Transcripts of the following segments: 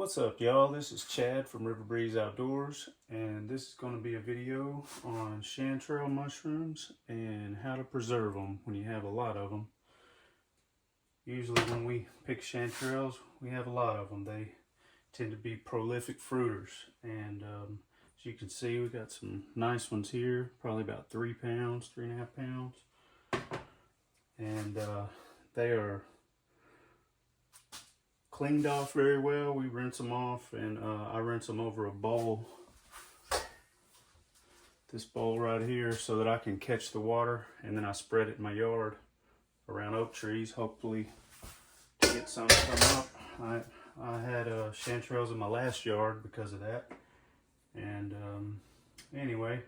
What's up, y'all? This is Chad from River Breeze Outdoors, and this is going to be a video on chanterelle mushrooms and how to preserve them when you have a lot of them. Usually when we pick chanterelles, we have a lot of them. They tend to be prolific fruiters, and as you can see, we got some nice ones here, probably about 3 pounds, 3.5 pounds, and they are cleaned off very well. We rinse them off, and I rinse them over a bowl, this bowl right here, so that I can catch the water, and then I spread it in my yard around oak trees, hopefully to get some to come up. I had chanterelles in my last yard because of that. And anyway,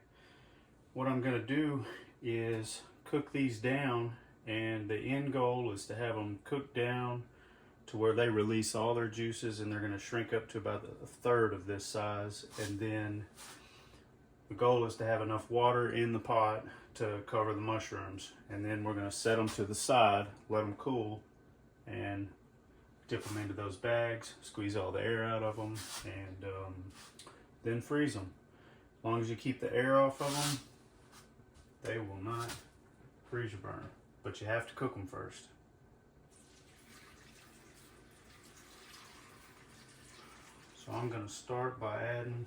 what I'm going to do is cook these down, and the end goal is to have them cooked down to where they release all their juices, and they're going to shrink up to about a third of this size. And then the goal is to have enough water in the pot to cover the mushrooms, and then we're going to set them to the side, let them cool, and dip them into those bags, squeeze all the air out of them, and then freeze them. As long as you keep the air off of them, they will not freeze or burn, but you have to cook them first. So I'm going to start by adding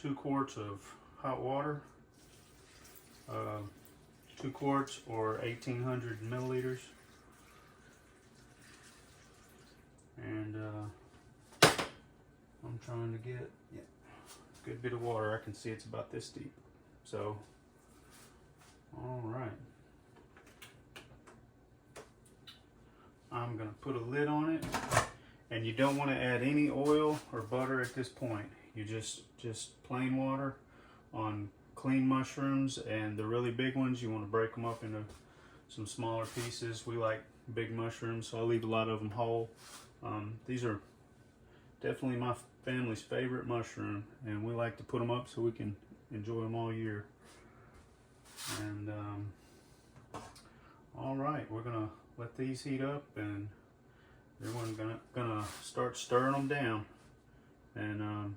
2 quarts of hot water, 2 quarts or 1,800 milliliters, and I'm trying to get a good bit of water. I can see it's about this deep. So, all right, I'm going to put a lid on it. And you don't want to add any oil or butter at this point. You just plain water on clean mushrooms, and the really big ones, you want to break them up into some smaller pieces. We like big mushrooms, so I leave a lot of them whole. These are definitely my family's favorite mushroom, and we like to put them up so we can enjoy them all year. And all right, we're gonna let these heat up, and we're gonna start stirring them down, and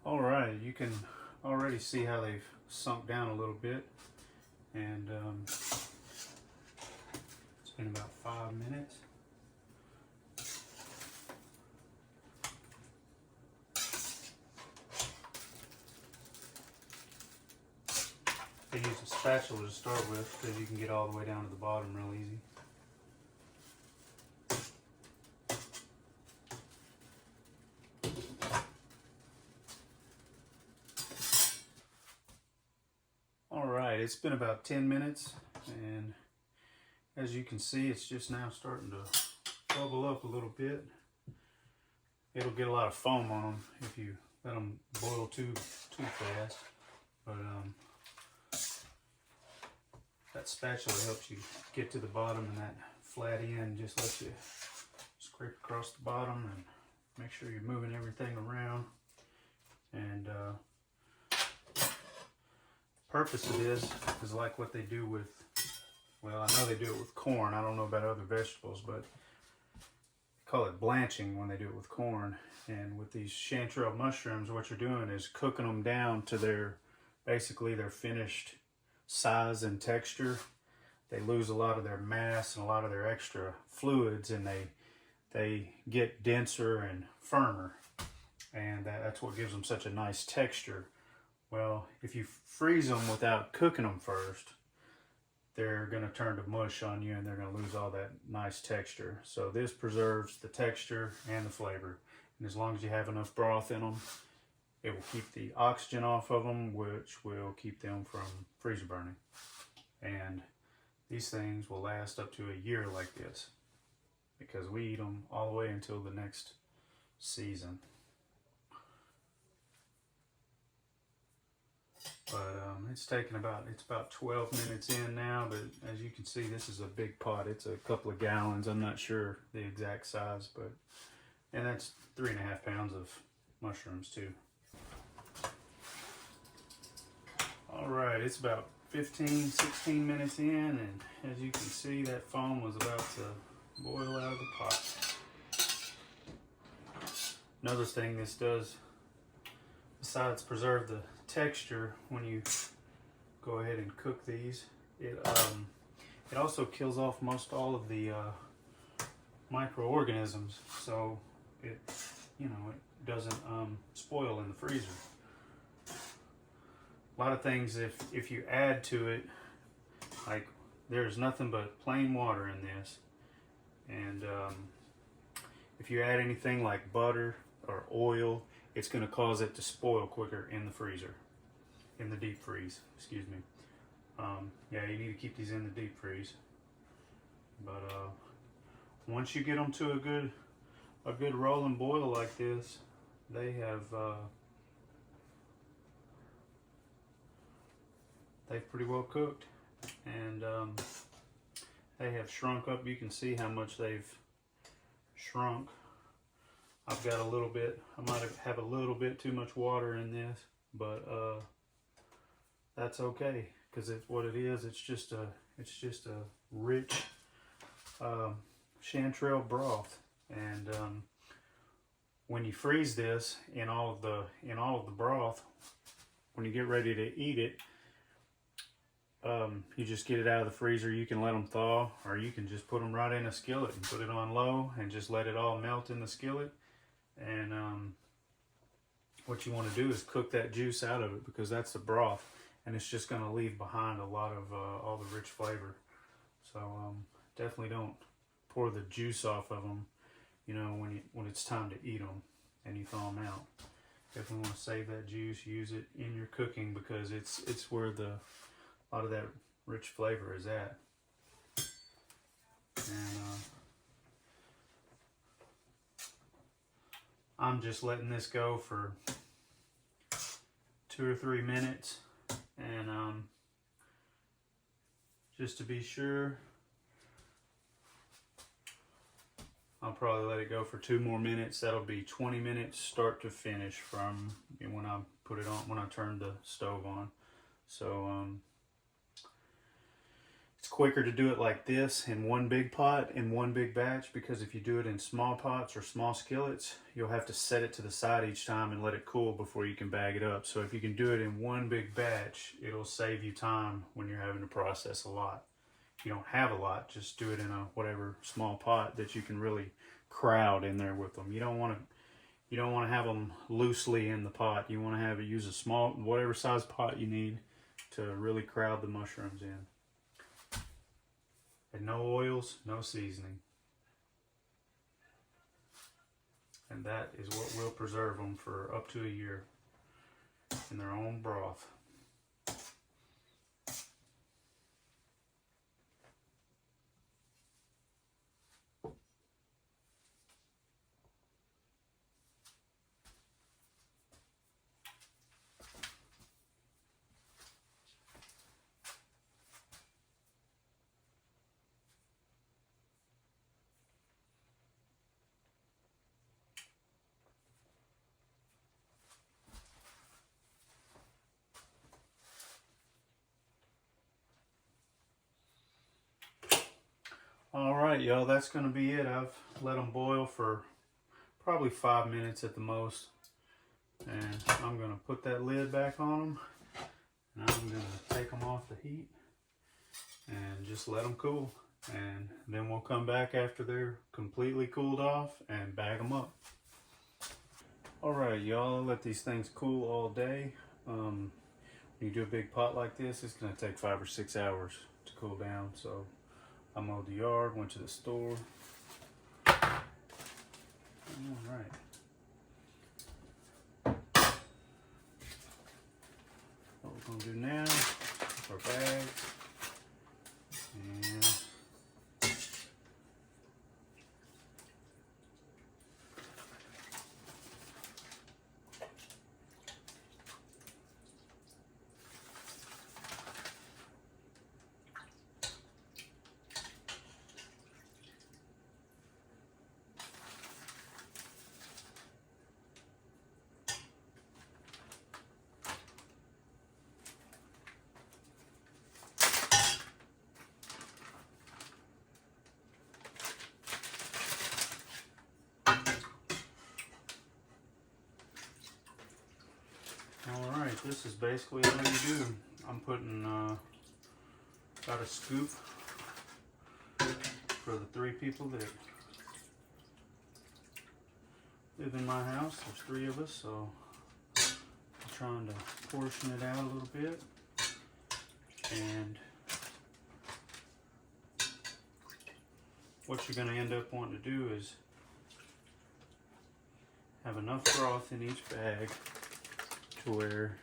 all right, you can already see how they've sunk down a little bit, and it's been about 5 minutes. I use a spatula to start with because you can get all the way down to the bottom real easy. Alright, it's been about 10 minutes, and as you can see, it's just now starting to bubble up a little bit. It'll get a lot of foam on them if you let them boil too fast, but that spatula helps you get to the bottom, and that flat end just lets you scrape across the bottom and make sure you're moving everything around. And purpose of this is like what they do with, well, I know they do it with corn. I don't know about other vegetables, but they call it blanching when they do it with corn. And with these chanterelle mushrooms, what you're doing is cooking them down to basically their finished size and texture. They lose a lot of their mass and a lot of their extra fluids, and they get denser and firmer, and that's what gives them such a nice texture. Well, if you freeze them without cooking them first, they're going to turn to mush on you, and they're going to lose all that nice texture. So this preserves the texture and the flavor, and as long as you have enough broth in them, it will keep the oxygen off of them, which will keep them from freezer burning. And these things will last up to a year like this, because we eat them all the way until the next season. But it's about 12 minutes in now, but as you can see, this is a big pot. It's a couple of gallons. I'm not sure the exact size, and that's 3.5 pounds of mushrooms too. All right, it's about 15, 16 minutes in, and as you can see, that foam was about to boil out of the pot. Another thing this does, besides preserve the texture when you go ahead and cook these, it also kills off most all of the microorganisms, so it it doesn't spoil in the freezer. A lot of things, if you add to it, like there's nothing but plain water in this, and if you add anything like butter or oil, it's going to cause it to spoil quicker in the freezer, in the deep freeze, excuse me. Yeah, you need to keep these in the deep freeze. But once you get them to a good rolling boil like this, they have they've pretty well cooked, and they have shrunk up. You can see how much they've shrunk. I've got a little bit, I might have a little bit too much water in this, but that's okay, because it's what it is. It's just a rich chanterelle broth, and when you freeze this in all of the broth, when you get ready to eat it, you just get it out of the freezer. You can let them thaw, or you can just put them right in a skillet and put it on low and just let it all melt in the skillet. And what you want to do is cook that juice out of it, because that's the broth, and it's just going to leave behind a lot of all the rich flavor. So definitely don't pour the juice off of them, when it's time to eat them and you thaw them out. Definitely want to save that juice, use it in your cooking, because it's where a lot of that rich flavor is at. And I'm just letting this go for 2 or 3 minutes, and just to be sure, I'll probably let it go for 2 more minutes. That'll be 20 minutes start to finish from when I put it on, when I turn the stove on. So it's quicker to do it like this in one big pot, in one big batch, because if you do it in small pots or small skillets, you'll have to set it to the side each time and let it cool before you can bag it up. So if you can do it in one big batch, it'll save you time when you're having to process a lot. If you don't have a lot, just do it in a whatever small pot that you can really crowd in there with them. You don't want to have them loosely in the pot. You want to use a small, whatever size pot you need to really crowd the mushrooms in. And no oils, no seasoning. And that is what will preserve them for up to a year in their own broth. Alright, y'all, that's going to be it. I've let them boil for probably 5 minutes at the most. And I'm going to put that lid back on them. And I'm going to take them off the heat and just let them cool. And then we'll come back after they're completely cooled off and bag them up. Alright, y'all, I'll let these things cool all day. When you do a big pot like this, it's going to take 5 or 6 hours to cool down. So I mowed the yard, went to the store. Alright. What we're going to do now is our bags. And this is basically all you do. I'm putting about a scoop for the 3 people that live in my house. There's 3 of us, so I'm trying to portion it out a little bit. And what you're going to end up wanting to do is have enough broth in each bag to where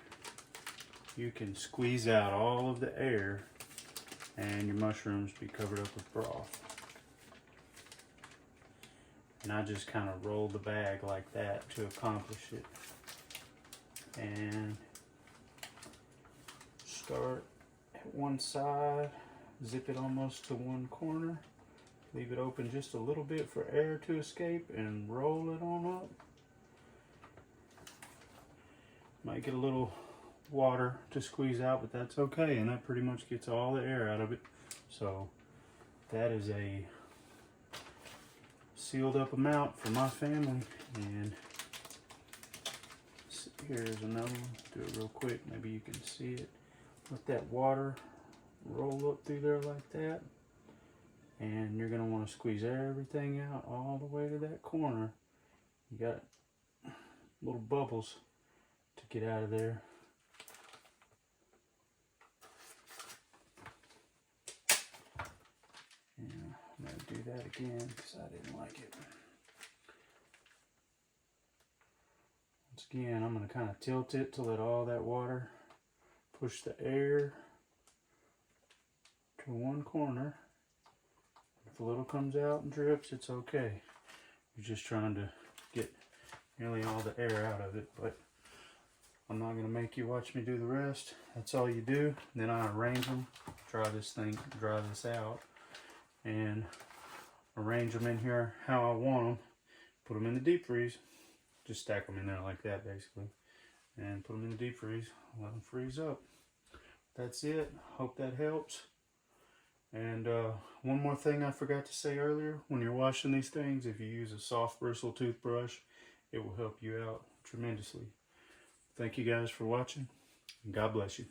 you can squeeze out all of the air and your mushrooms be covered up with broth. And I just kind of roll the bag like that to accomplish it. And start at one side, zip it almost to one corner, leave it open just a little bit for air to escape, and roll it on up. Might get a little water to squeeze out, but that's okay, and that pretty much gets all the air out of it. So that is a sealed up amount for my family. And here's another one. Do it real quick, maybe you can see it. Let that water roll up through there like that, and you're going to want to squeeze everything out all the way to that corner. You got little bubbles to get out of there. Yeah, I'm going to do that again because I didn't like it. Once again, I'm going to kind of tilt it to let all that water push the air to one corner. If a little comes out and drips, it's okay. You're just trying to get nearly all the air out of it, but I'm not going to make you watch me do the rest. That's all you do. Then I arrange them, dry this out, and arrange them in here how I want them. Put them in the deep freeze. Just stack them in there like that, basically. And put them in the deep freeze. Let them freeze up. That's it. Hope that helps. And one more thing I forgot to say earlier. When you're washing these things, if you use a soft bristle toothbrush, it will help you out tremendously. Thank you guys for watching, and God bless you.